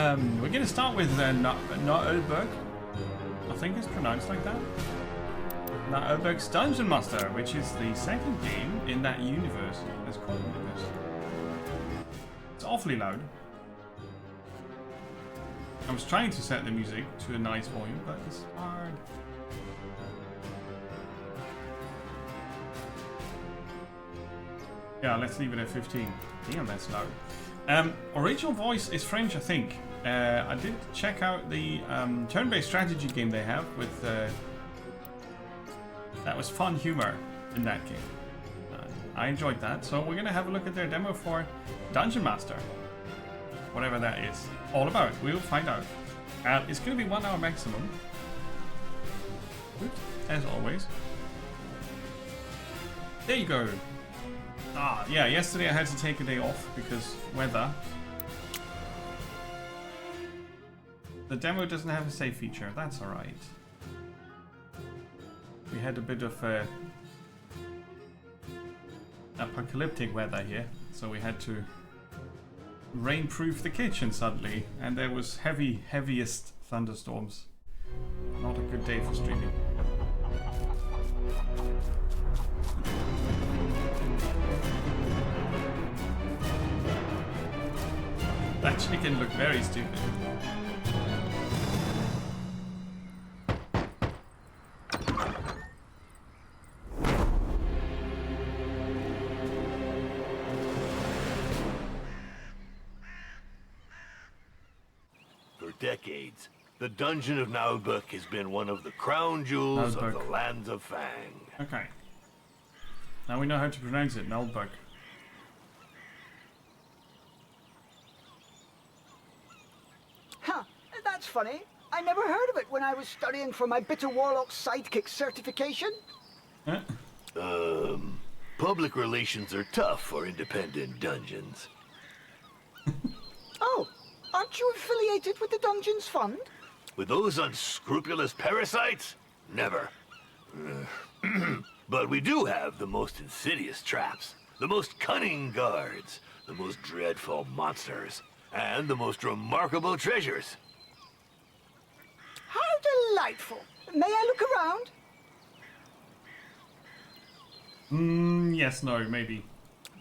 We're going to start with Naheulbeuk. I think it's pronounced like that. Naheulbeuk's Dungeon Master, which is the second game in that universe. Let's call it universe. It's awfully loud. I was trying to set the music to a nice volume, but it's hard. Yeah, let's leave it at 15. Damn, that's loud. Original voice is French, I think. I did check out the turn-based strategy game they have with... that was fun humor in that game. I enjoyed that, so we're going to have a look at their demo for Dungeon Master. Whatever that is all about. We'll find out. It's going to be 1 hour maximum. Oops, as always. There you go. Ah, yeah, yesterday I had to take a day off because weather. The demo doesn't have a save feature, that's alright. We had a bit of apocalyptic weather here, so we had to rainproof the kitchen suddenly, and there was heaviest thunderstorms. Not a good day for streaming. That chicken looked very stupid. For decades, the Dungeon of Naheulbeuk has been one of the crown jewels of the lands of Fang. Okay. Now we know how to pronounce it, Naheulbeuk. Huh, that's funny. I never heard of it when I was studying for my Bitter Warlock Sidekick certification. Huh? Public relations are tough for independent dungeons. Oh, aren't you affiliated with the Dungeons Fund? With those unscrupulous parasites? Never. But we do have the most insidious traps, the most cunning guards, the most dreadful monsters, and the most remarkable treasures. How delightful. May I look around? Yes, no, maybe.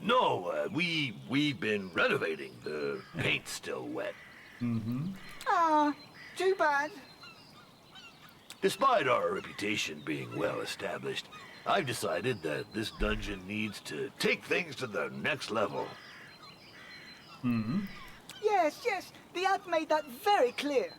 No, we've been renovating. The paint's still wet. Ah, too bad. Despite our reputation being well established, I've decided that this dungeon needs to take things to the next level. Yes, the ad made that very clear.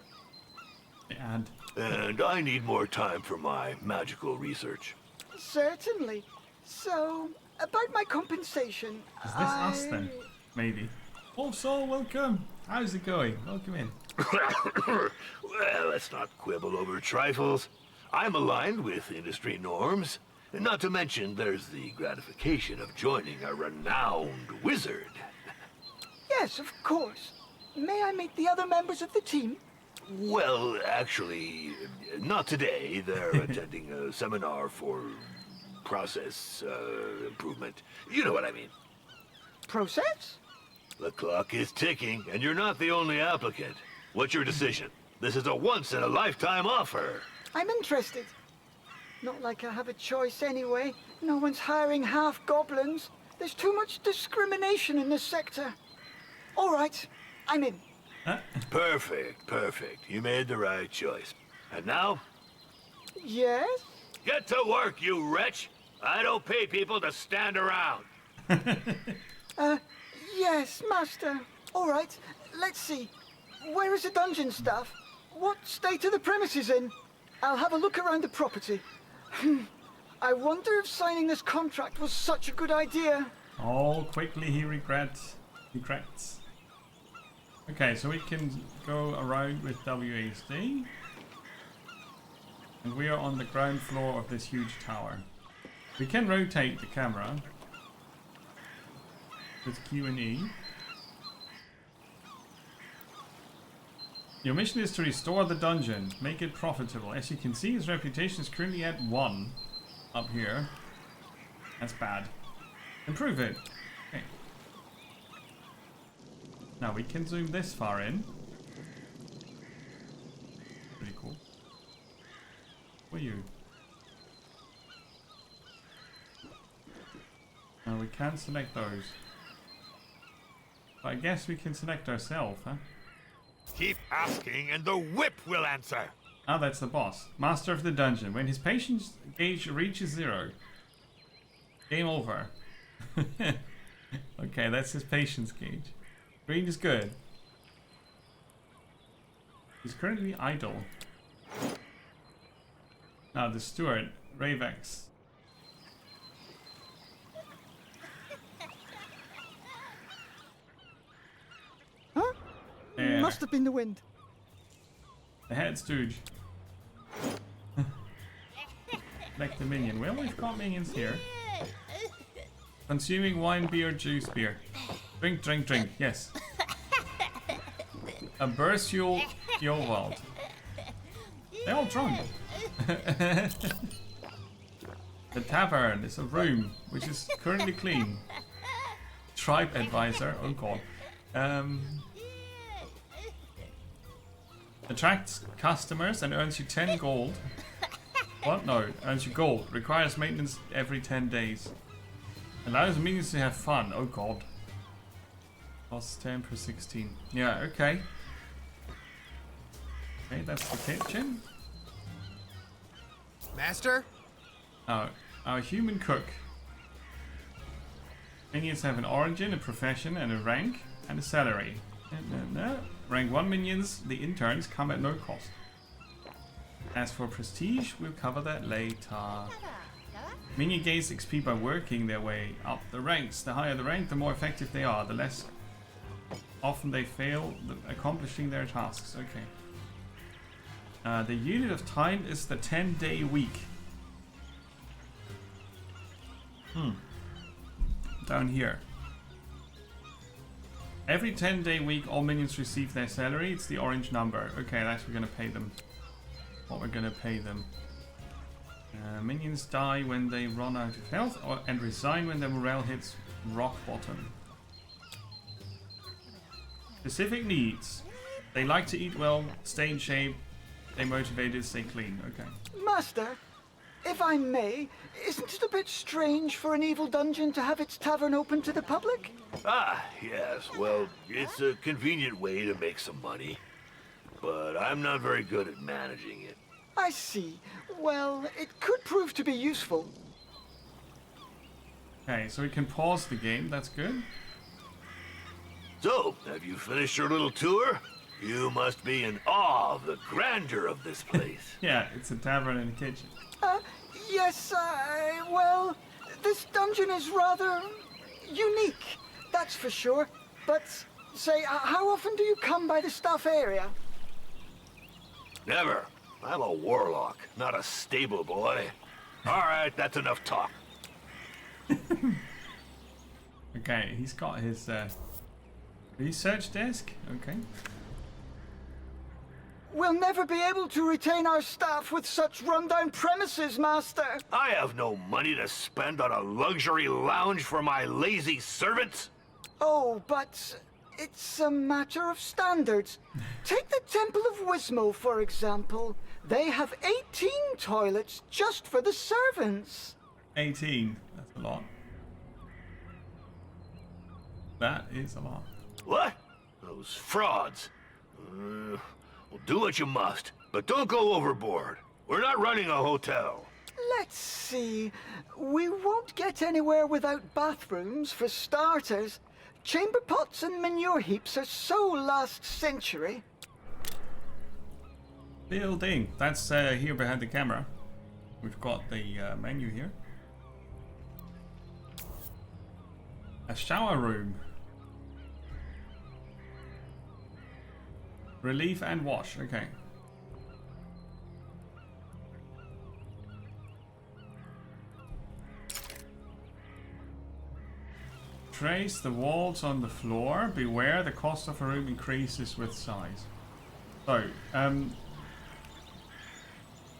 And And I need more time for my magical research. Certainly. So, about my compensation, is this us then? Maybe. Oh, Saul, welcome. How's it going? Welcome in. Well, let's not quibble over trifles. I'm aligned with industry norms. Not to mention, there's the gratification of joining a renowned wizard. Yes, of course. May I meet the other members of the team? Well, actually, not today. They're attending a seminar for process improvement. You know what I mean. Process? The clock is ticking, and you're not the only applicant. What's your decision? This is a once-in-a-lifetime offer. I'm interested. Not like I have a choice anyway. No one's hiring half-goblins. There's too much discrimination in this sector. All right, I'm in. Huh? Perfect. You made the right choice. And now, Yes? get to work, you wretch! I don't pay people to stand around. Yes, Master. All right, let's see. Where is the dungeon staff? What state are the premises in? I'll have a look around the property. I wonder if signing this contract was such a good idea. Oh, quickly he regrets. Okay, so we can go around with WASD. And we are on the ground floor of this huge tower. We can rotate the camera with Q and E. Your mission is to restore the dungeon, make it profitable. As you can see, his reputation is currently at 1 up here. That's bad. Improve it. Okay. Now we can zoom this far in. for you. Now we can select those. But I guess we can select ourselves, huh? Keep asking and the whip will answer. Ah, that's the boss. Master of the dungeon. When his patience gauge reaches 0. Game over. Okay, that's his patience gauge. Green is good. He's currently idle. Now the steward, Ravex. Huh? There. Must have been the wind. The head stooge. Select the minion. Well, we've got minions here. Consuming wine, beer, juice, beer. Drink, drink, drink. Yes. A Bursul Jowald. They're all drunk. The tavern is a room which is currently clean. Tribe advisor. Oh god. Attracts customers and earns you 10 gold. What? No, earns you gold. Requires maintenance every 10 days. Allows minions to have fun. Oh god. Costs 10 per 16. Yeah, okay. Okay, that's the kitchen. Master? Our human cook. Minions have an origin, a profession, and a rank, and a salary. Rank 1 minions, the interns, come at no cost. As for prestige, we'll cover that later. Minion gains XP by working their way up the ranks. The higher the rank, the more effective they are. The less often they fail accomplishing their tasks. Okay. The unit of time is the 10-day week. Down here. Every 10-day week, all minions receive their salary. It's the orange number. Okay, that's what we're gonna pay them. What we're gonna pay them. Minions die when they run out of health and resign when their morale hits rock bottom. Specific needs. They like to eat well, stay in shape, stay motivated, stay clean. Okay. Master, if I may, isn't it a bit strange for an evil dungeon to have its tavern open to the public? Ah, yes. Well, it's a convenient way to make some money. But I'm not very good at managing it. I see. Well, it could prove to be useful. Okay, so we can pause the game. That's good. So, have you finished your little tour? You must be in awe of the grandeur of this place. Yeah, it's a tavern and a kitchen. Yes, well, this dungeon is rather unique, that's for sure. But, say, how often do you come by the stuff area? Never. I'm a warlock, not a stable boy. All right, that's enough talk. Okay, he's got his research desk. Okay. We'll never be able to retain our staff with such rundown premises, Master. I have no money to spend on a luxury lounge for my lazy servants. Oh, but it's a matter of standards. Take the Temple of Wismo, for example. They have 18 toilets just for the servants. 18. That's a lot. That is a lot. What? Those frauds. Well, do what you must, but don't go overboard. We're not running a hotel. Let's see. We won't get anywhere without bathrooms, for starters. Chamber pots and manure heaps are so last century. Building. That's here behind the camera. We've got the menu here. A shower room. Relief and wash. Okay. Trace the walls on the floor. Beware, the cost of a room increases with size. So,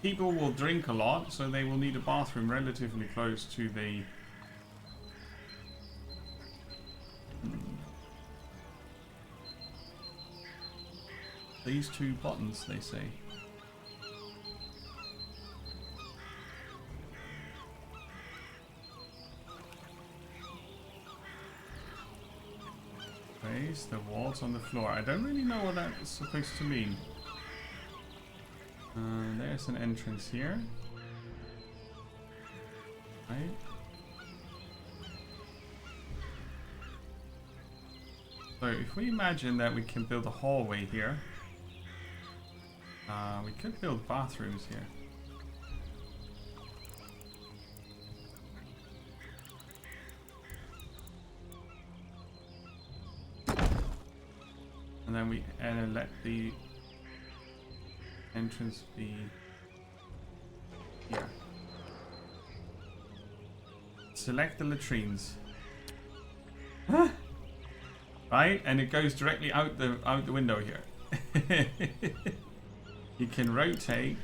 people will drink a lot, so they will need a bathroom relatively close to the... These two buttons, they say. Place the walls on the floor. I don't really know what that's supposed to mean. There's an entrance here. Right. So if we imagine that we can build a hallway here, we could build bathrooms here. And then we let the entrance be here. Select the latrines. Right, and it goes directly out the window here. You can rotate,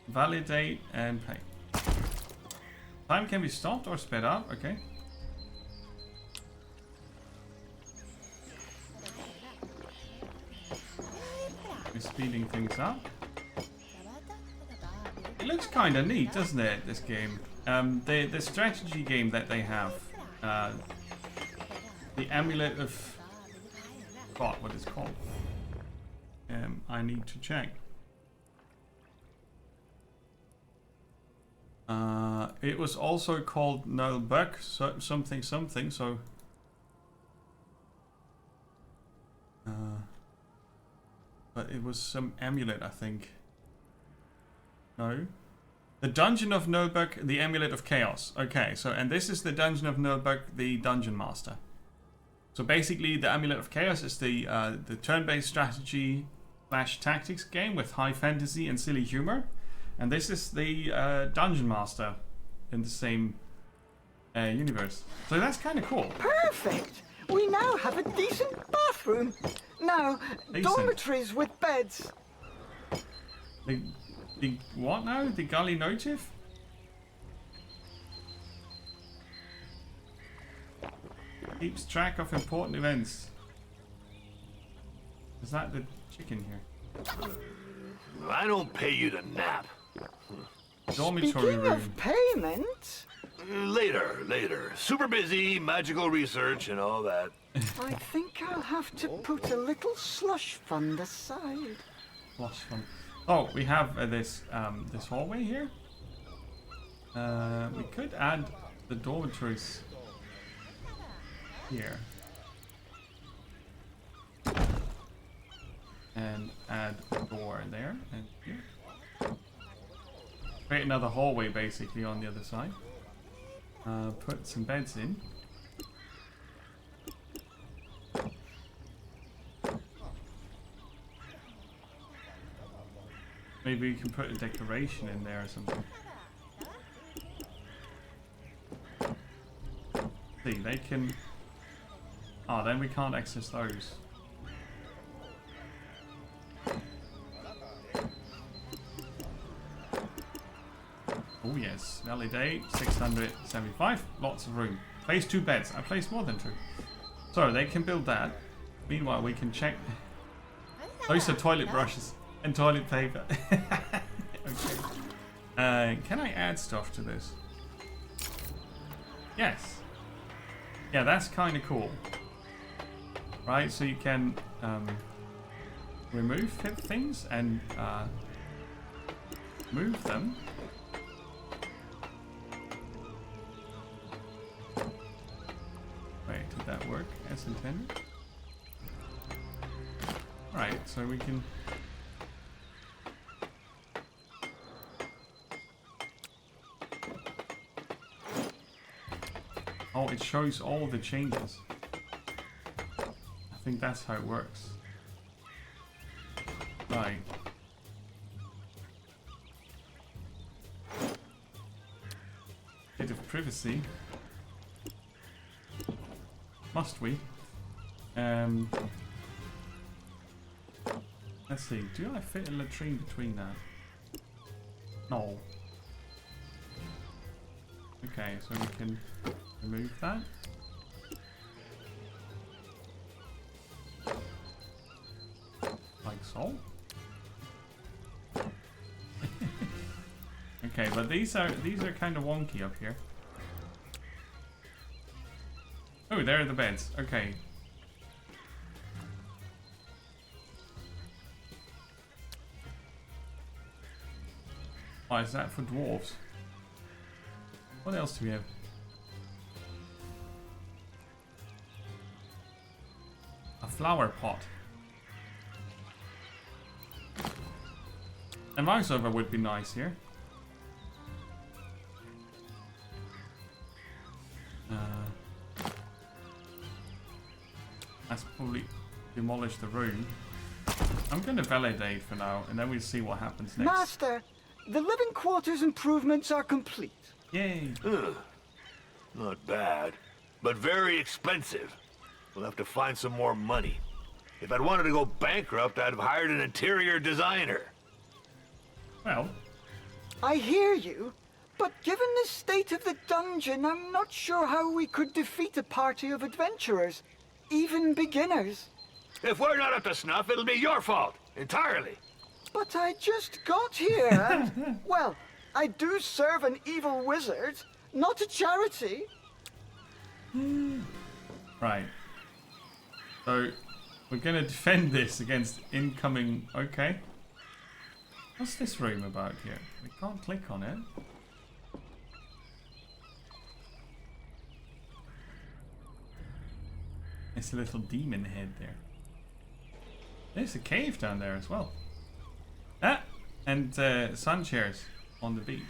validate, and pay. Time can be stopped or sped up. Okay. We're speeding things up. It looks kind of neat, doesn't it? This game. The strategy game that they have, the Amulet of what it's called. I need to check. It was also called Naheulbeuk, something. So, but it was some amulet, I think. No. The Dungeon of Naheulbeuk, the Amulet of Chaos. Okay, so, and this is the Dungeon of Naheulbeuk, the Dungeon Master. So basically, the Amulet of Chaos is the turn-based strategy / tactics game with high fantasy and silly humor. And this is the Dungeon Master in the same universe. So that's kind of cool. Perfect! We now have a decent bathroom. Now, Decent. dormitories with beds. The what now? The Gully Notif? Keeps track of important events. Is that the chicken here? I don't pay you to nap. Dormitory Speaking room. of payment, Later. Super busy, magical research and all that. I think I'll have to put a little slush fund aside. Lots fun. Oh, we have this hallway here. We could add the dormitories here. And add a door there and here. Create another hallway basically on the other side. Put some beds in. Maybe we can put a decoration in there or something. See, they can... Oh, then we can't access those. Oh yes, validate, 675, lots of room. Place 2 beds. I placed more than 2. So they can build that. Meanwhile, we can check. Those are toilet brushes and toilet paper. Okay. Can I add stuff to this? Yes. Yeah, that's kind of cool. Right, so you can remove things and move them. Wait, did that work as intended? Right, so we can... Oh, it shows all the changes. I think that's how it works. Right. Bit of privacy. Must we? Let's see. Do I fit a latrine between that? No. Okay, so we can remove that. Like so. Okay, but these are kind of wonky up here. Oh, there are the beds. Okay. Oh, is that for dwarves? What else do we have? A flower pot. A voiceover would be nice here. Let's probably demolish the room. I'm going to validate for now, and then we'll see what happens next. Master, the living quarters improvements are complete. Yay! Not bad, but very expensive. We'll have to find some more money. If I'd wanted to go bankrupt, I'd have hired an interior designer. Well, I hear you, but given the state of the dungeon, I'm not sure how we could defeat a party of adventurers, even beginners. If we're not up to snuff, it'll be your fault, entirely. But I just got here and, well, I do serve an evil wizard, not a charity. right. So, we're going to defend this against incoming... Okay. What's this room about here? We can't click on it. It's a little demon head there. There's a cave down there as well. Ah! And sun chairs on the beach.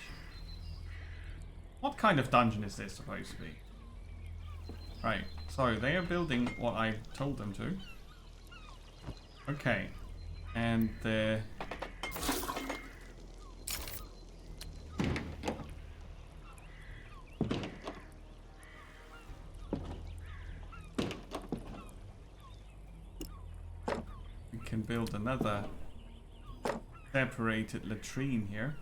What kind of dungeon is this supposed to be? Right, so they are building what I told them to. Okay. And we can build another separated latrine here.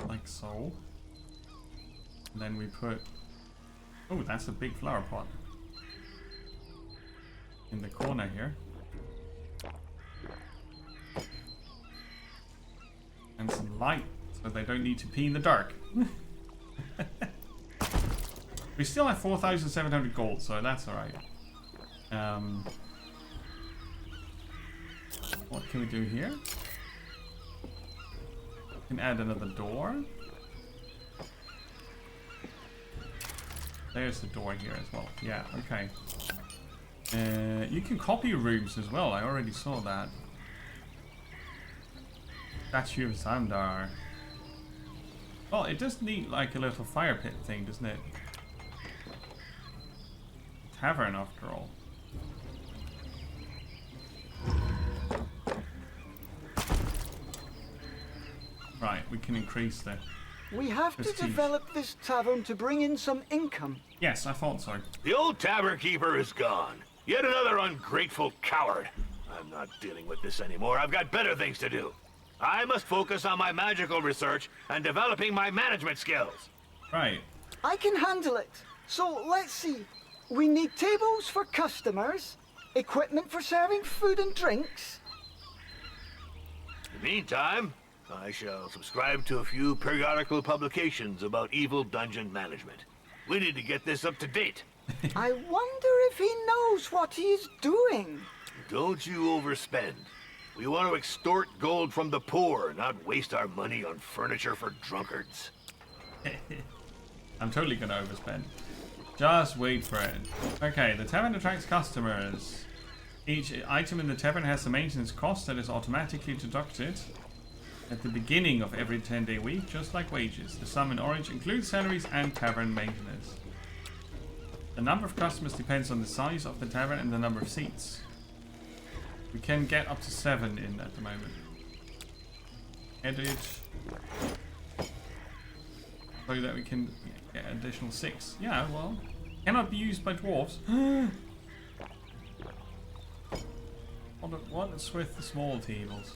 Like so. And then we put... Oh, that's a big flower pot. In the corner here. And some light, so they don't need to pee in the dark. We still have 4,700 gold, so that's alright. What can we do here? We can add another door. There's the door here as well. Yeah, okay. You can copy rooms as well. I already saw that. Statue of Xandar. Well, it does need like a little fire pit thing, doesn't it? Tavern, after all. Right, we can increase the... We have to develop this tavern to bring in some income. Yes, I thought so. The old tavern keeper is gone. Yet another ungrateful coward. I'm not dealing with this anymore. I've got better things to do. I must focus on my magical research and developing my management skills. Right. I can handle it. So let's see. We need tables for customers, equipment for serving food and drinks. In the meantime, I shall subscribe to a few periodical publications about evil dungeon management. We need to get this up to date. I wonder if he knows what he is doing. Don't you overspend. We want to extort gold from the poor, not waste our money on furniture for drunkards. I'm totally gonna overspend. Just wait for it. Okay, the tavern attracts customers. Each item in the tavern has a maintenance cost that is automatically deducted at the beginning of every 10-day week, just like wages. The sum in orange includes salaries and tavern maintenance. The number of customers depends on the size of the tavern and the number of seats. We can get up to 7 in at the moment. Edit. So that we can get additional 6. Yeah, well. Cannot be used by dwarves. What's with the small tables?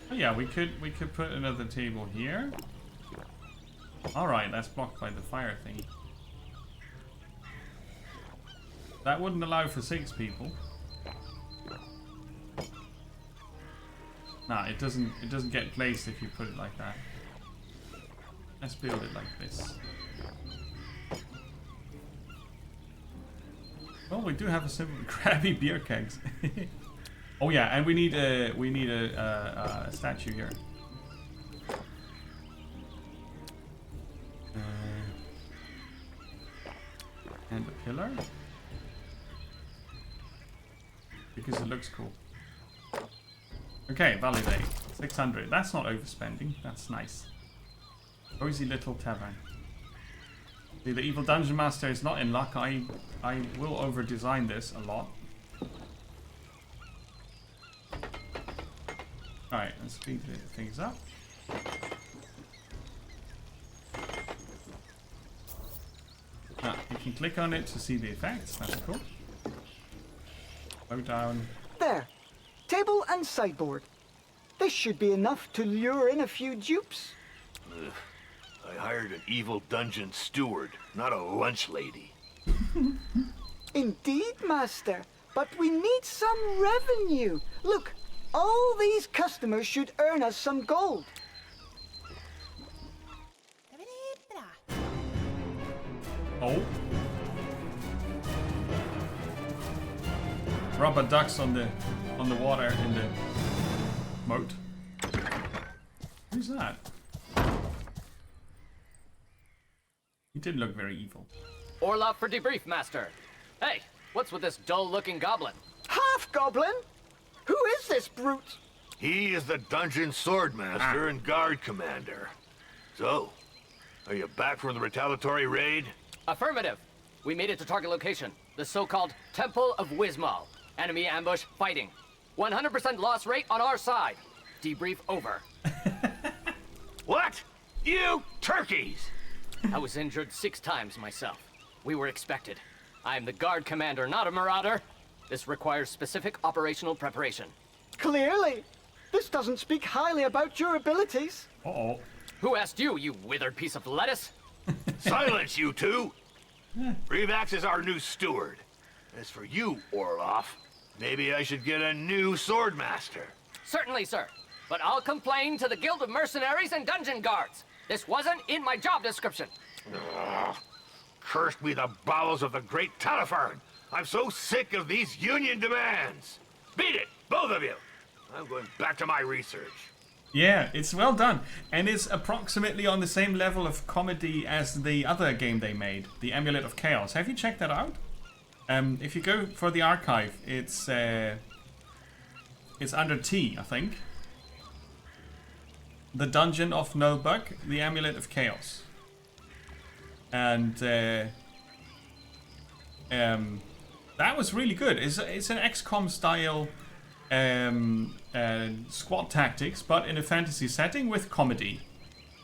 Oh yeah, we could put another table here. Alright, that's blocked by the fire thing. That wouldn't allow for 6 people. Nah, it doesn't get placed if you put it like that. Let's build it like this. Well, we do have a simple crabby beer kegs. Oh yeah, and we need a statue here. And a pillar. Because it looks cool. Okay, validate. 600. That's not overspending. That's nice. Cozy little tavern. See, the evil dungeon master is not in luck. I will over design this a lot. Alright, let's speed things up. Now, you can click on it to see the effects. That's cool. Go down. There. Table and sideboard. This should be enough to lure in a few dupes. Ugh. I hired an evil dungeon steward, not a lunch lady. Indeed, Master. But we need some revenue. Look, all these customers should earn us some gold. Oh. Rubber ducks on the water in the moat. Who's that? He did look very evil. Orlov for debrief, Master. Hey, what's with this dull-looking goblin? Half-goblin? Who is this brute? He is the dungeon swordmaster and guard commander. So, are you back from the retaliatory raid? Affirmative. We made it to target location, the so-called Temple of Wismal. Enemy ambush fighting. 100% loss rate on our side. Debrief over. What? You turkeys! I was injured 6 times myself. We were expected. I am the guard commander, not a marauder. This requires specific operational preparation. Clearly. This doesn't speak highly about your abilities. Uh-oh. Who asked you, you withered piece of lettuce? Silence, you two! Revax is our new steward. As for you, Orloff, maybe I should get a new swordmaster. Certainly, sir. But I'll complain to the Guild of Mercenaries and Dungeon Guards. This wasn't in my job description. Ugh. Cursed be the bowels of the great Talifern! I'm so sick of these union demands! Beat it, both of you! I'm going back to my research. Yeah, it's well done. And it's approximately on the same level of comedy as the other game they made, the Amulet of Chaos. Have you checked that out? If you go for the archive, it's under T, I think. The Dungeon of Naheulbeuk, the Amulet of Chaos. And that was really good. It's an XCOM style squad tactics, but in a fantasy setting with comedy.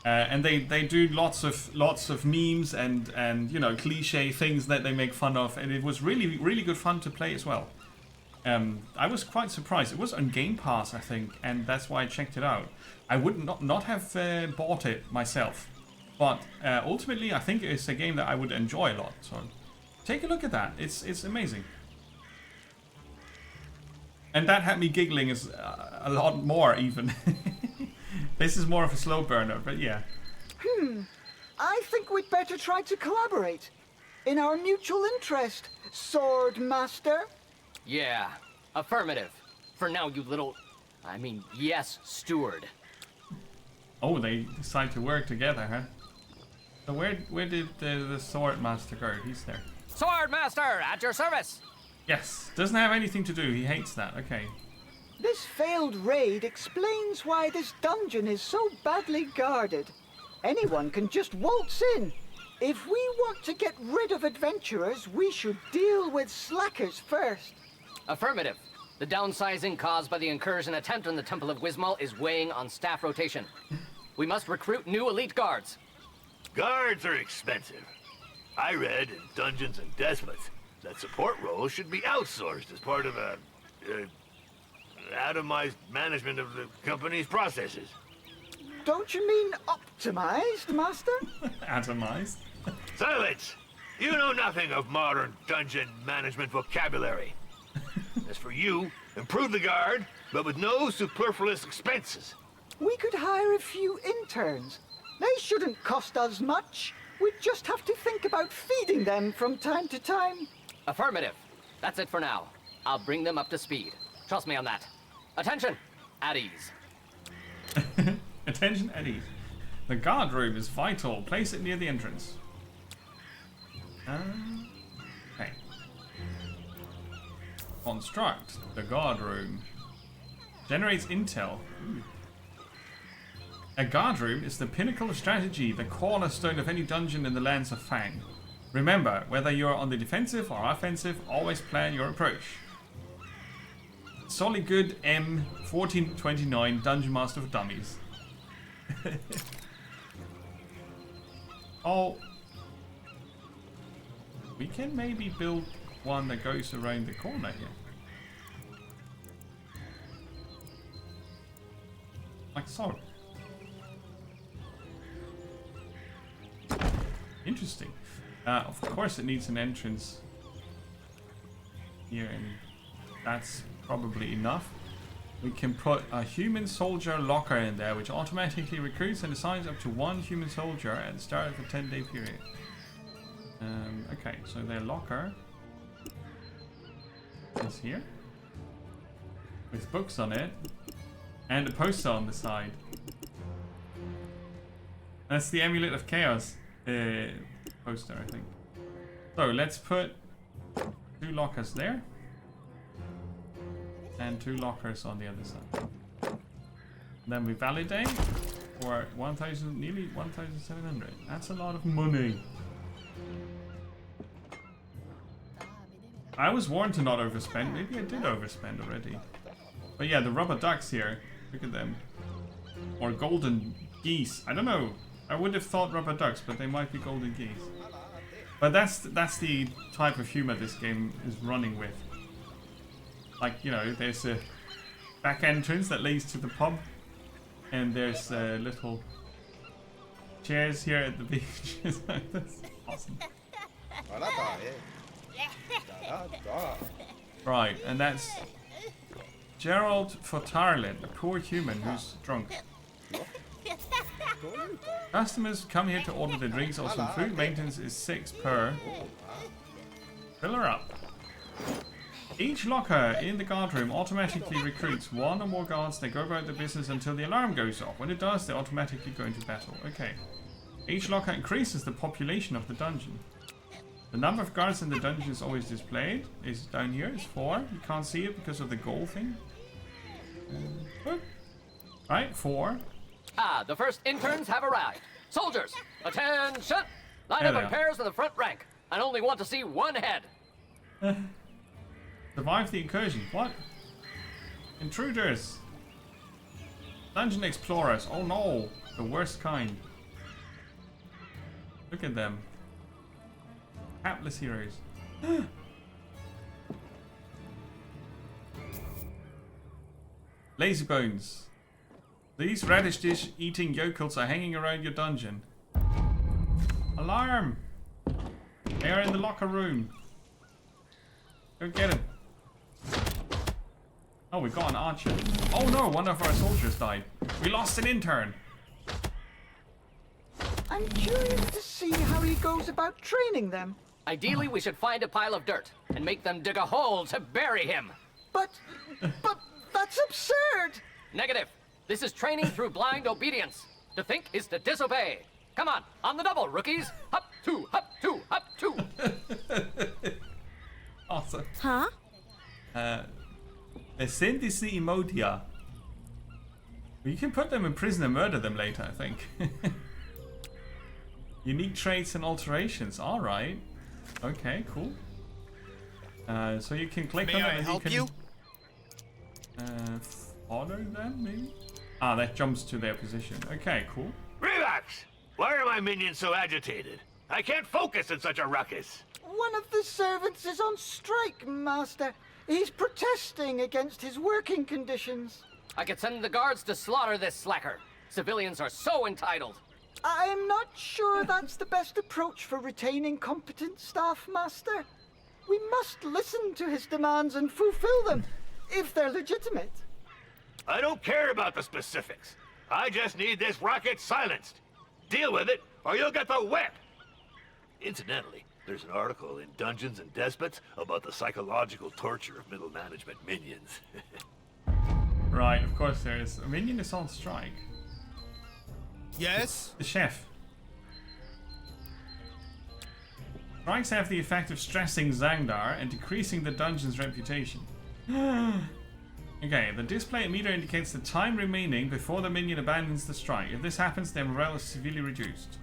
And they do lots of memes and you know, cliche things that they make fun of, and it was really good fun to play as well. I was quite surprised. It was on Game Pass, I think, and that's why I checked it out. I would not have bought it myself, but ultimately I think it's a game that I would enjoy a lot. So take a look at that. It's amazing. And that had me giggling as a lot more even. This is more of a slow burner, but yeah. I think we'd better try to collaborate. In our mutual interest, Sword Master. Yeah, affirmative. For now, you little... yes, steward. Oh, they decide to work together, huh? So where did the Sword Master go? He's there. Sword Master, at your service! Yes, doesn't have anything to do. He hates that. Okay. This failed raid explains why this dungeon is so badly guarded. Anyone can just waltz in. If we want to get rid of adventurers, we should deal with slackers first. Affirmative. The downsizing caused by the incursion attempt on the Temple of Wismal is weighing on staff rotation. We must recruit new elite guards. Guards are expensive. I read in Dungeons and Despots that support roles should be outsourced as part of a atomized management of the company's processes. Don't you mean optimized, Master? Atomized. Silence! You know nothing of modern dungeon management vocabulary. As for you, improve the guard, but with no superfluous expenses. We could hire a few interns. They shouldn't cost us much. We just have to think about feeding them from time to time. Affirmative. That's it for now. I'll bring them up to speed. Trust me on that. Attention! At ease. Attention at ease. The guard room is vital. Place it near the entrance. Okay. Construct the guard room. Generates intel. Ooh. A guard room is the pinnacle of strategy, the cornerstone of any dungeon in the lands of Fang. Remember, whether you're on the defensive or offensive, always plan your approach. Solid Good M 1429 Dungeon Master for Dummies. Oh, we can maybe build one that goes around the corner here. Like so. Interesting. Of course it needs an entrance here, and that's probably enough. We can put a human soldier locker in there, which automatically recruits and assigns up to 1 human soldier at the start of a 10-day period. Okay, so their locker is here with books on it and a poster on the side. That's the Amulet of Chaos poster, I think. So let's put 2 lockers there and 2 lockers on the other side. Then we validate for 1,000, nearly 1,700. That's a lot of money. I was warned to not overspend. Maybe I did overspend already. But yeah, the rubber ducks here. Look at them. Or golden geese. I don't know. I would have thought rubber ducks, but they might be golden geese. But that's the type of humor this game is running with. Like, you know, there's a back entrance that leads to the pub. And there's little chairs here at the beach. That's awesome. Right, and that's Gerald Fotarlin, a poor human who's drunk. Customers come here to order their drinks or some food. Maintenance is 6 per. Fill her up. Each locker in the guard room automatically recruits 1 or more guards. They go about their business until the alarm goes off. When it does, they automatically go into battle. Okay. Each locker increases the population of the dungeon. The number of guards in the dungeon is always displayed. Is down here. It's 4. You can't see it because of the gold thing. Right, 4. Ah, the first interns have arrived. Soldiers, attention! Line There up they in are. pairs in the front rank. I only want to see 1 head. Survive the incursion. What? Intruders. Dungeon explorers. Oh no. The worst kind. Look at them. Hapless heroes. Lazy bones. These radish dish eating yokels are hanging around your dungeon. Alarm! They are in the locker room. Go get him. Oh, we got an archer. Oh no, one of our soldiers died. We lost an intern. I'm curious to see how he goes about training them. Ideally, we should find a pile of dirt and make them dig a hole to bury him. But that's absurd. Negative. This is training through blind obedience. To think is to disobey. Come on the double, rookies. Hop, 2, hop, 2, hop, 2. Awesome. Huh? Essendici Emotia. You can put them in prison and murder them later, I think. Unique traits and alterations. Alright. Okay, cool. So you can click on them and help you can follow them, maybe? Ah, that jumps to their position. Okay, cool. Relax! Why are my minions so agitated? I can't focus in such a ruckus. One of the servants is on strike, Master. He's protesting against his working conditions. I could send the guards to slaughter this slacker. Civilians are so entitled. I'm not sure that's the best approach for retaining competent staff, Master. We must listen to his demands and fulfill them, if they're legitimate. I don't care about the specifics. I just need this rocket silenced. Deal with it, or you'll get the whip! Incidentally, there's an article in Dungeons and Despots about the psychological torture of middle management minions. Right, of course there is. A minion is on strike. Yes? The chef. Strikes have the effect of stressing Zangdar and decreasing the dungeon's reputation. Okay, the display meter indicates the time remaining before the minion abandons the strike. If this happens, their morale is severely reduced.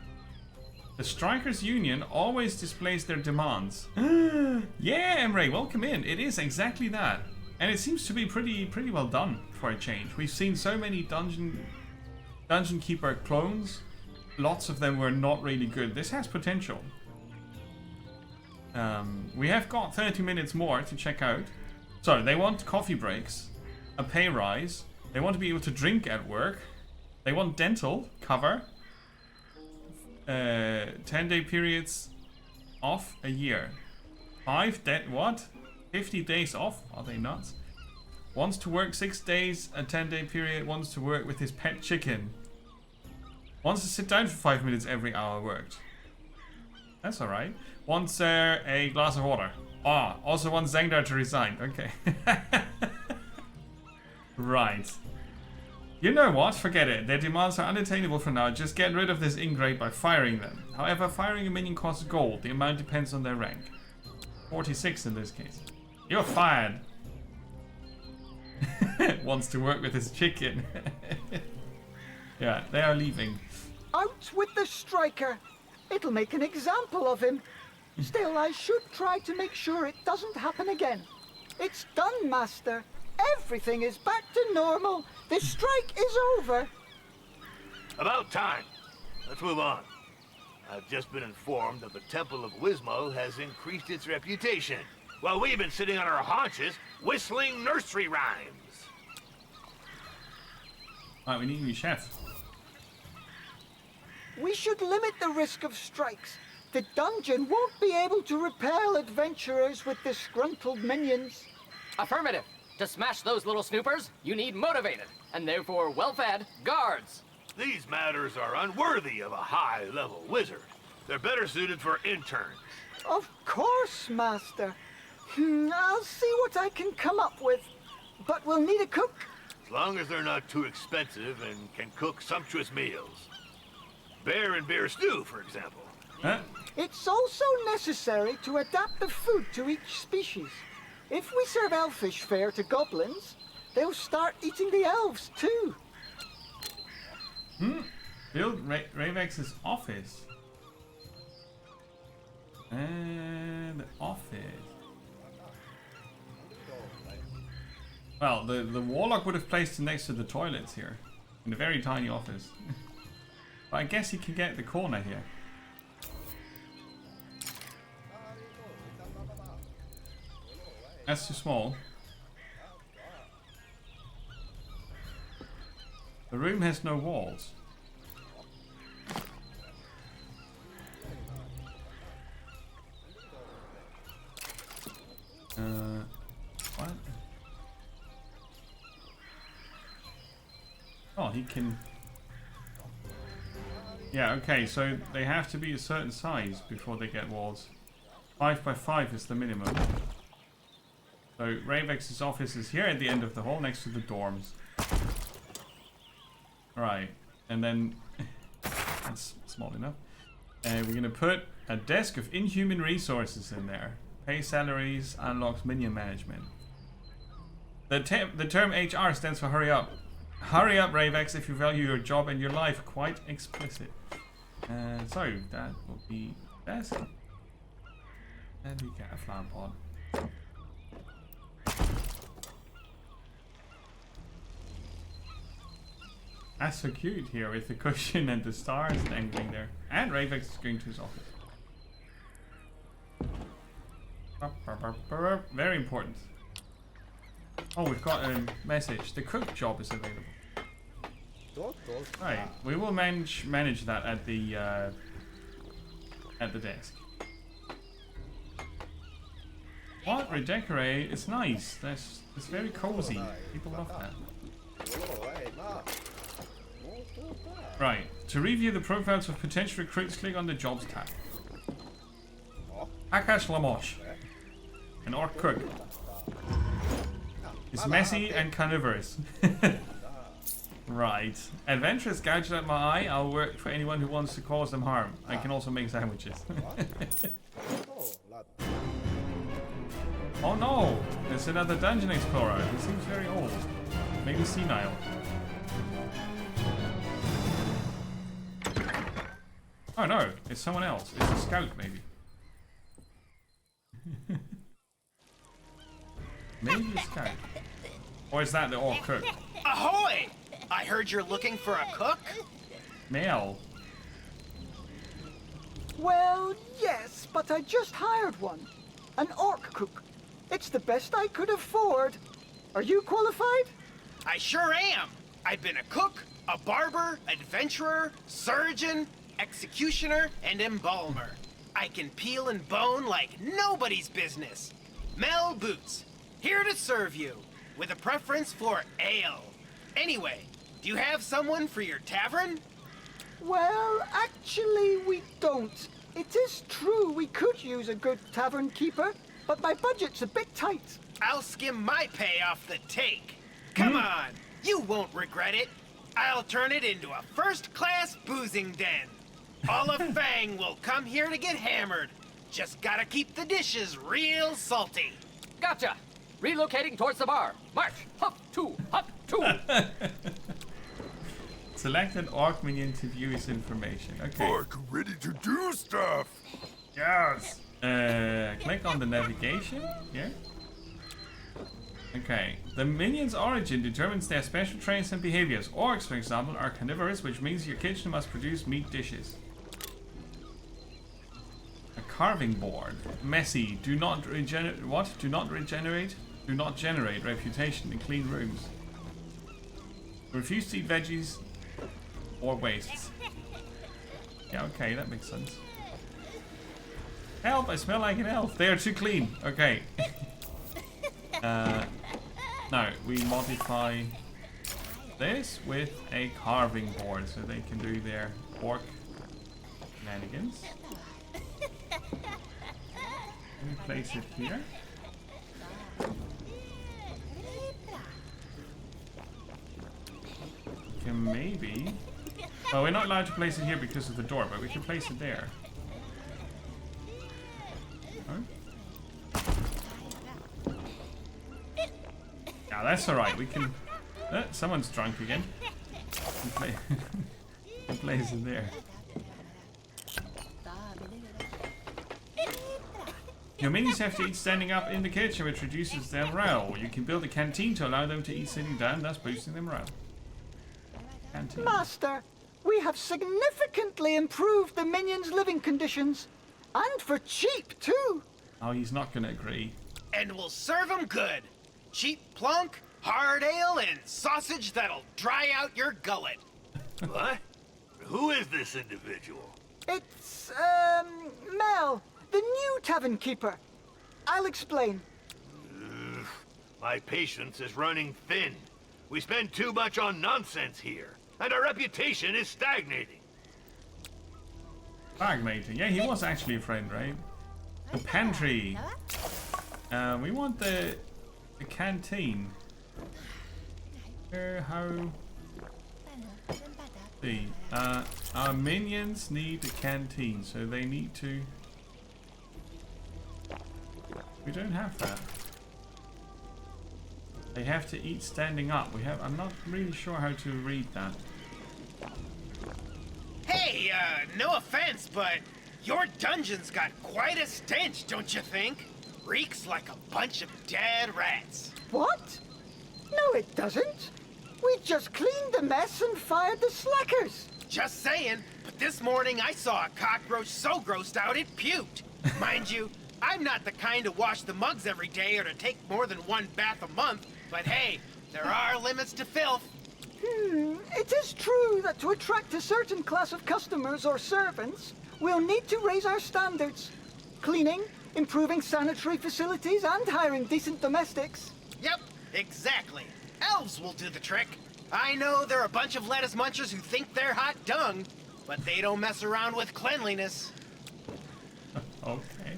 The Strikers Union always displays their demands. Yeah, Emre, welcome in. It is exactly that. And it seems to be pretty well done for a change. We've seen so many Dungeon Keeper clones. Lots of them were not really good. This has potential. We have got 30 minutes more to check out. So, they want coffee breaks, a pay rise, they want to be able to drink at work, they want dental cover, 10-day periods off a year. 50 days off? Are they nuts? Wants to work 6 days, a 10-day period, wants to work with his pet chicken. Wants to sit down for 5 minutes every hour worked. That's alright. Wants a glass of water. Ah, also wants Zangdar to resign. Okay. Right. You know what? Forget it. Their demands are unattainable for now. Just get rid of this ingrate by firing them. However, firing a minion costs gold. The amount depends on their rank. 46 in this case. You're fired. Wants to work with his chicken. Yeah, they are leaving. Out with the striker. It'll make an example of him. Still, I should try to make sure it doesn't happen again. It's done, Master. Everything is back to normal. The strike is over. About time. Let's move on. I've just been informed that the Temple of Wismo has increased its reputation, while we've been sitting on our haunches whistling nursery rhymes. Right, we need a new chef. We should limit the risk of strikes. The dungeon won't be able to repel adventurers with disgruntled minions. Affirmative. To smash those little snoopers, you need motivated, and therefore well-fed, guards. These matters are unworthy of a high-level wizard. They're better suited for interns. Of course, Master. I'll see what I can come up with. But we'll need a cook. As long as they're not too expensive and can cook sumptuous meals. Bear and beer stew, for example. Huh? It's also necessary to adapt the food to each species. If we serve elfish fare to goblins, they'll start eating the elves too. Build Ravex's office. And the office. Well, the warlock would have placed it next to the toilets here. In a very tiny office. But I guess he can get the corner here. That's too small. The room has no walls. What? Oh, he can... Yeah, okay, so they have to be a certain size before they get walls. 5 by 5 is the minimum. So Ravex's office is here at the end of the hall next to the dorms. Right, and then that's small enough. And we're gonna put a desk of inhuman resources in there. Pay salaries, unlocks minion management. The term HR stands for hurry up. Hurry up, Ravex, if you value your job and your life. Quite explicit. So that will be desk. And we get a flower pot. That's so cute here with the cushion and the stars dangling there. And Ravex is going to his office. Very important. Oh, we've got a message. The cook job is available. Right, we will manage that at the desk. What? Redecorate? It's nice. It's very cozy. People love that. Right. To review the profiles of potential recruits, click on the Jobs tab. Akash Lamosh. An orc cook. It's messy and carnivorous. Right. Adventurous gouged out my eye. I'll work for anyone who wants to cause them harm. I can also make sandwiches. Oh no! There's another dungeon explorer. He seems very old. Maybe senile. Oh no, it's someone else. It's a scout, maybe. Maybe a scout. Or is that the orc cook? Ahoy! I heard you're looking for a cook? Male. Well, yes, but I just hired one. An orc cook. It's the best I could afford. Are you qualified? I sure am. I've been a cook, a barber, adventurer, surgeon, executioner, and embalmer. I can peel and bone like nobody's business. Mel Boots, here to serve you, with a preference for ale. Anyway, do you have someone for your tavern? Well, actually, we don't. It is true we could use a good tavern keeper, but my budget's a bit tight. I'll skim my pay off the take. Come on, you won't regret it. I'll turn it into a first-class boozing den. All of Fang will come here to get hammered. Just gotta keep the dishes real salty. Gotcha! Relocating towards the bar. March! Hop two! Hop two! Select an orc minion to view his information. Okay. Orc ready to do stuff. Yes! Click on the navigation. Yeah. Okay. The minion's origin determines their special traits and behaviors. Orcs, for example, are carnivorous, which means your kitchen must produce meat dishes. A carving board. Messy. Do not regenerate. What? Do not regenerate? Do not generate reputation in clean rooms. Refuse to eat veggies or wastes. Yeah, okay, that makes sense. Help! I smell like an elf. They are too clean. Okay. No, we modify this with a carving board so they can do their orc shenanigans. Let me place it here. We can maybe... Well, we're not allowed to place it here because of the door, but we can place it there. Yeah, that's alright. We can... someone's drunk again. We can place it there. Your minions have to eat standing up in the kitchen, which reduces their morale. You can build a canteen to allow them to eat sitting down, thus boosting their morale. Canteen. Master, we have significantly improved the minions' living conditions. And for cheap, too. Oh, he's not going to agree. And we'll serve 'em good. Cheap plunk, hard ale, and sausage that'll dry out your gullet. What? Who is this individual? It's, Mel, the new tavern keeper. I'll explain. My patience is running thin. We spend too much on nonsense here, and our reputation is stagnating. Stagnating. Yeah, he was actually a friend, right? The pantry. We want the canteen. How? See, our minions need a canteen, so they need to. We don't have that. They have to eat standing up. We have. I'm not really sure how to read that. Hey, no offense, but your dungeon's got quite a stench, don't you think? Reeks like a bunch of dead rats. What? No, it doesn't. We just cleaned the mess and fired the slackers. Just saying, but this morning I saw a cockroach so grossed out it puked. Mind you, I'm not the kind to wash the mugs every day or to take more than one bath a month, but hey, there are limits to filth. It is true that to attract a certain class of customers or servants, we'll need to raise our standards. Cleaning, improving sanitary facilities, and hiring decent domestics. Yep, exactly. Elves will do the trick. I know there are a bunch of lettuce munchers who think they're hot dung, but they don't mess around with cleanliness. Okay.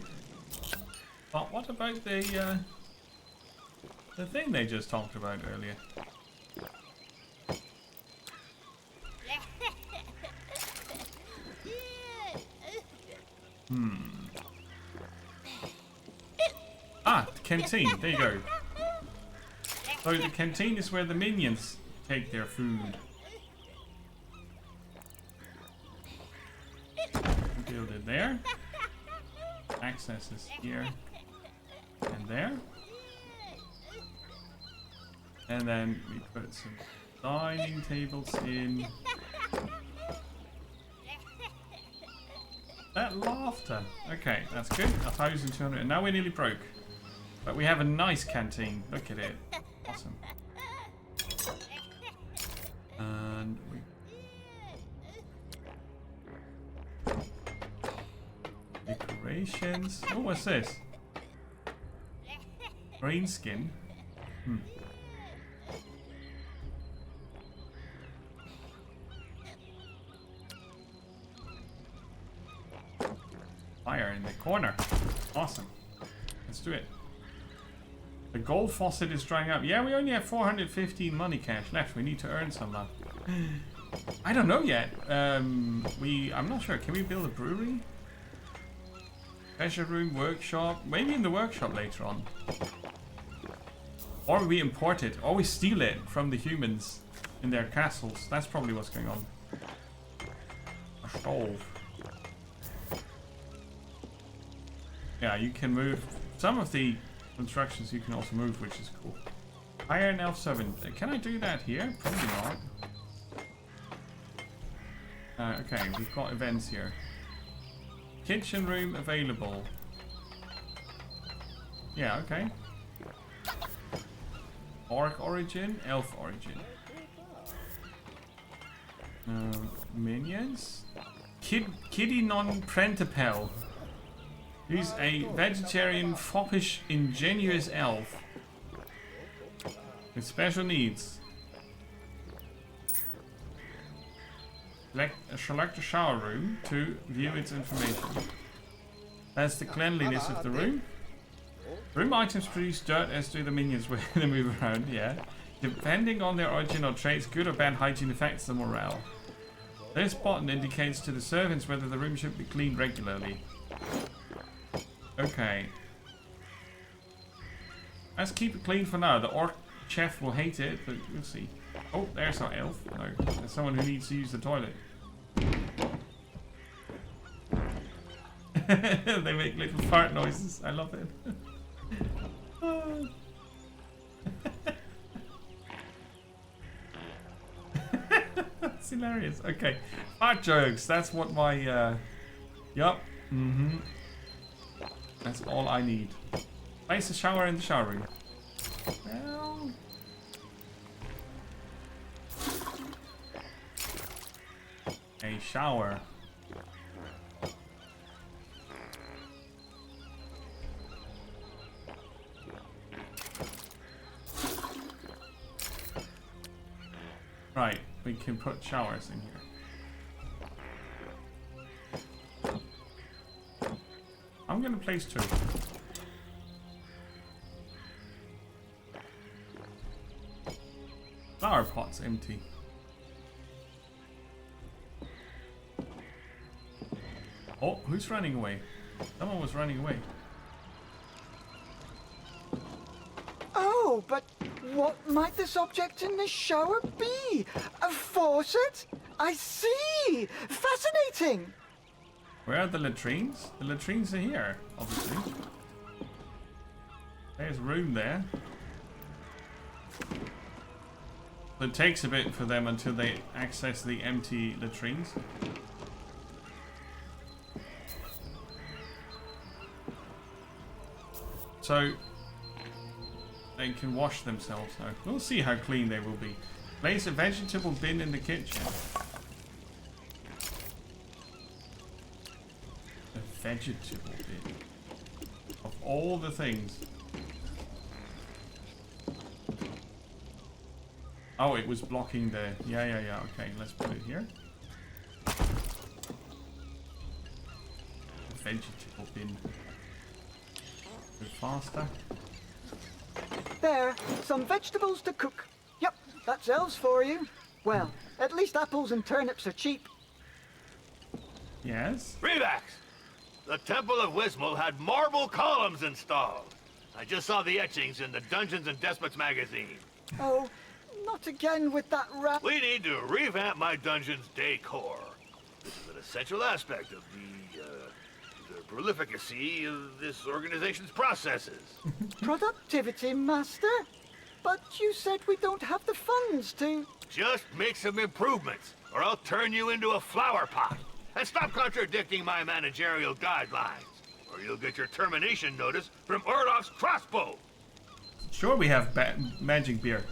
But what about the thing they just talked about earlier? Ah, the canteen. There you go. So the canteen is where the minions take their food. Build it there. Access is here and there. And then we put some dining tables in. That laughter. Okay, that's good. 1,200. And now we're nearly broke. But we have a nice canteen. Look at it. Awesome. And we... Decorations. Oh, what's this? Green skin. Fire in the corner. Awesome. Let's do it. The gold faucet is drying up. Yeah, we only have 415 money cash left. We need to earn some of that. I don't know yet. I'm not sure. Can we build a brewery? Treasure room, workshop. Maybe in the workshop later on. Or we import it. Or we steal it from the humans in their castles. That's probably what's going on. A stove. Yeah, you can move some of the constructions. You can also move, which is cool. Iron Elf 7. Can I do that here? Probably not. Okay, we've got events here. Kitchen room available. Yeah, okay. Orc origin, elf origin. Minions. Kitty non Prentapel. He's a vegetarian, foppish, ingenuous elf with special needs. Select a shower room to view its information. That's the cleanliness of the room. Room items produce dirt, as do the minions when they move around, yeah. Depending on their origin or traits, good or bad hygiene affects the morale. This button indicates to the servants whether the room should be cleaned regularly. Okay. Let's keep it clean for now. The orc chef will hate it, but we'll see. Oh, there's our elf. No, there's someone who needs to use the toilet. They make little fart noises. I love it. That's hilarious. Okay. Fart jokes. That's what my... Yup. Mm-hmm. That's all I need. Place a shower in the shower room. Well... A shower. Right, we can put showers in here. I'm gonna place 2. Flower pot's empty. Oh, who's running away? Someone was running away. Oh, but what might this object in the shower be? A faucet? I see! Fascinating! Where are the latrines? The latrines are here, obviously. There's room there. So it takes a bit for them until they access the empty latrines. So they can wash themselves now. We'll see how clean they will be. Place a vegetable bin in the kitchen. A vegetable bin. Of all the things. Oh, it was blocking the... Yeah. Okay, let's put it here. Vegetable bin. A bit faster. There, some vegetables to cook. Yep, that's elves for you. Well, at least apples and turnips are cheap. Yes? Revax! The Temple of Wismal had marble columns installed. I just saw the etchings in the Dungeons and Despots magazine. Oh, not again with that rap. We need to revamp my dungeon's decor. This is an essential aspect of the prolificacy of this organization's processes. Productivity, Master? But you said we don't have the funds to... Just make some improvements, or I'll turn you into a flower pot. And stop contradicting my managerial guidelines, or you'll get your termination notice from Orloff's crossbow. Sure, we have magic beer.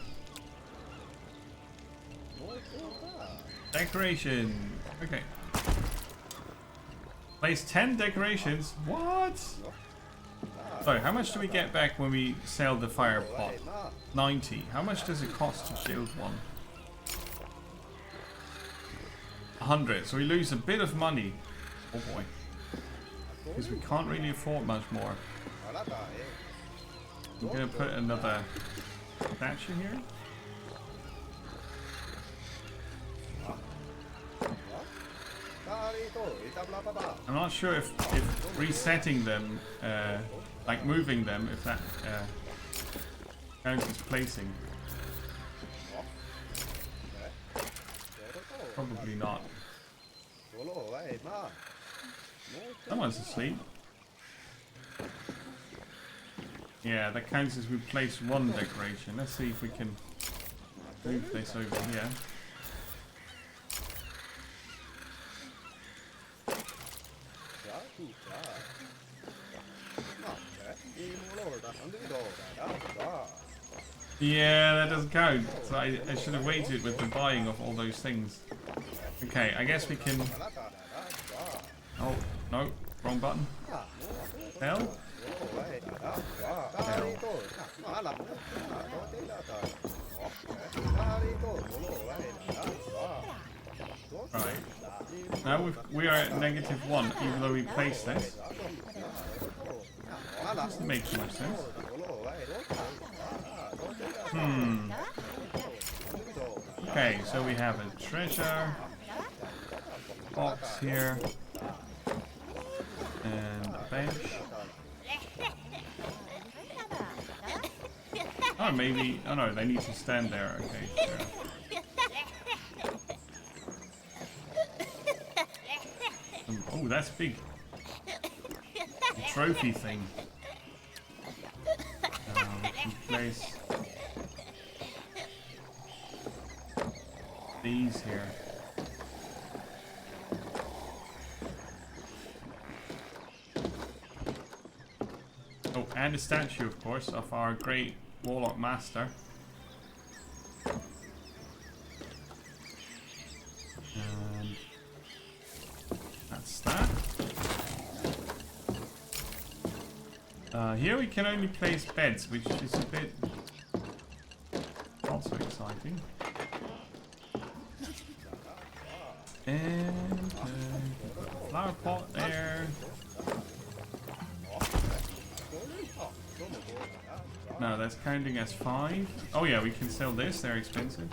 Decoration. Okay. Place 10 decorations. What? Sorry, how much do we get back when we sell the fire pot? 90. How much does it cost to build one? 100. So we lose a bit of money. Oh boy. Because we can't really afford much more. I'm gonna put another statue here. I'm not sure if resetting them, like moving them, if that counts as placing. Probably not. Someone's asleep. Yeah, that counts as we place one decoration. Let's see if we can move this over here. Yeah, that doesn't count. So I should have waited with the buying of all those things. Okay, I guess we can... Oh, no. Wrong button. Hell? Hell. Right. Now we are at -1, even though we placed this. Doesn't make too much sense. Okay, so we have a treasure box here and a bench. Oh, maybe. Oh no, they need to stand there. Okay, sure. Oh, that's big. A trophy thing. We can place these here. Oh, and a statue, of course, of our great warlock master. And that's that. Here we can only place beds, which is a bit not so exciting. And flower pot there. No, that's counting as 5. Oh yeah, we can sell this. They're expensive.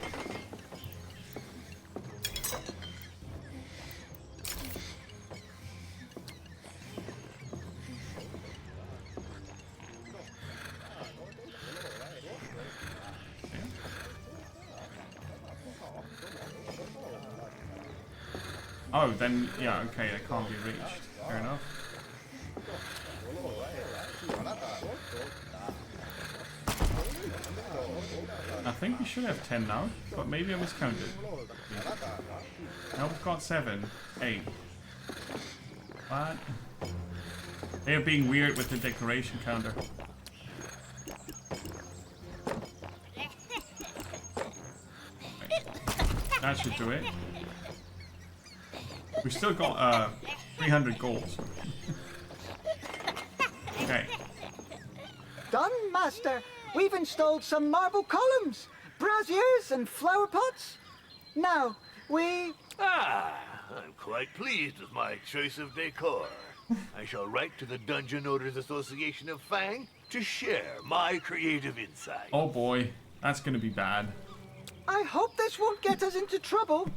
Oh, then, yeah, okay, that can't be reached. Fair enough. I think we should have 10 now, but maybe I miscounted. Now we've got 7, 8. What? They are being weird with the decoration counter. Okay. That should do it. We still got 300 gold. Okay. Done, Master. We've installed some marble columns. braziers and flower pots. Now, we... I'm quite pleased with my choice of decor. I shall write to the Dungeon Owners Association of Fang to share my creative insight. Oh boy, that's gonna be bad. I hope this won't get us into trouble.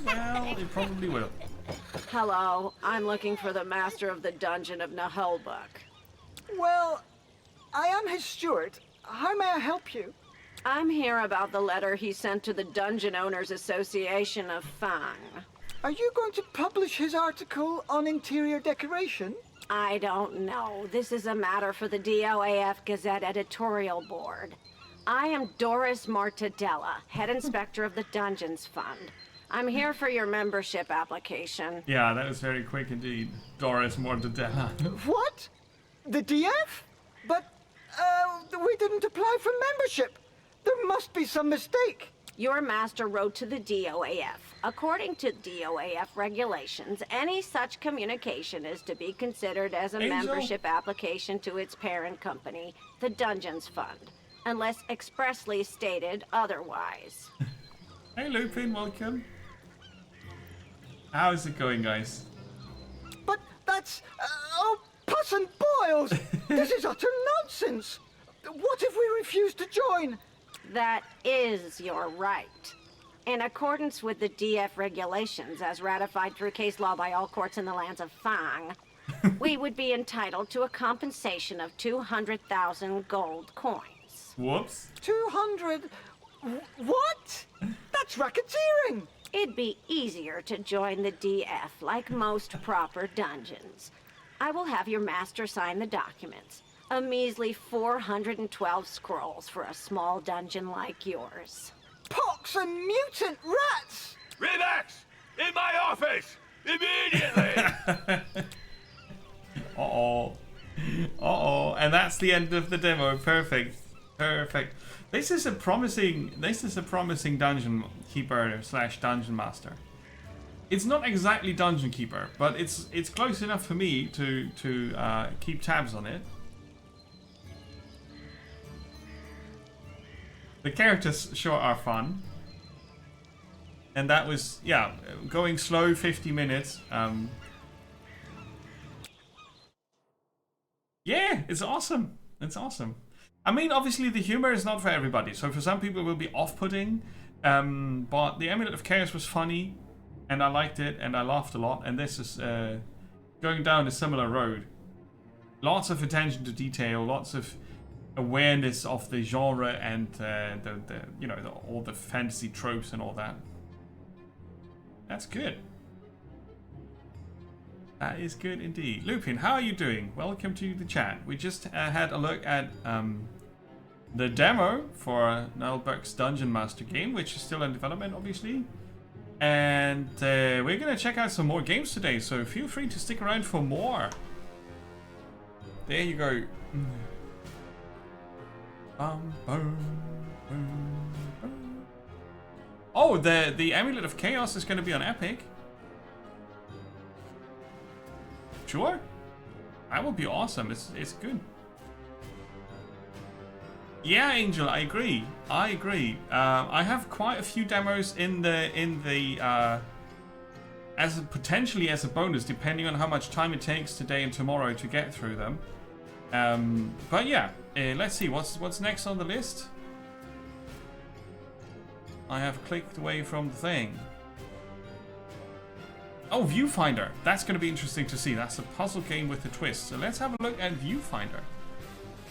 Well, it probably will. Hello, I'm looking for the master of the dungeon of Naheulbeuk. Well, I am his steward. How may I help you? I'm here about the letter he sent to the Dungeon Owners Association of Fang. Are you going to publish his article on interior decoration? I don't know. This is a matter for the DOAF Gazette editorial board. I am Doris Mortadella, head inspector of the Dungeons Fund. I'm here for your membership application. Yeah, that was very quick indeed. Doris Mortadella. What? The DF? But, we didn't apply for membership. There must be some mistake. Your master wrote to the DOAF. According to DOAF regulations, any such communication is to be considered as a Angel. membership application to its parent company, the Dungeons Fund, unless expressly stated otherwise. Hey Lupin, welcome. How's it going, guys? But that's... oh, pus and boils! This is utter nonsense! What if we refuse to join? That is your right. In accordance with the DF regulations, as ratified through case law by all courts in the lands of Fang, we would be entitled to a compensation of 200,000 gold coins. Whoops. 200... What? That's racketeering! It'd be easier to join the DF like most proper dungeons. I will have your master sign the documents. A measly 412 scrolls for a small dungeon like yours. Pox and mutant rats! Relax! In my office! Immediately! Uh-oh. Uh-oh. And that's the end of the demo. Perfect. Perfect. This is a promising dungeon keeper / dungeon master. It's not exactly dungeon keeper, but it's close enough for me to keep tabs on it. The characters sure are fun. And that was, yeah, going slow 50 minutes. Yeah, it's awesome. It's awesome. I mean, obviously the humor is not for everybody. So for some people it will be off-putting. But the Amulet of Chaos was funny. And I liked it. And I laughed a lot. And this is going down a similar road. Lots of attention to detail. Lots of awareness of the genre and all the fantasy tropes and all that. That's good. That is good indeed. Lupin, how are you doing? Welcome to the chat. We just had a look at the demo for Naheulbeuk's Dungeon Master game, which is still in development, obviously. And we're gonna check out some more games today, so feel free to stick around for more. There you go. Oh, the Amulet of Chaos is going to be on Epic. Sure, that would be awesome. It's good. Yeah, Angel, I agree. I agree. I have quite a few demos in the potentially as a bonus, depending on how much time it takes today and tomorrow to get through them. But yeah, let's see what's next on the list. I have clicked away from the thing. Oh, Viewfinder. That's going to be interesting to see. That's a puzzle game with a twist. So let's have a look at Viewfinder.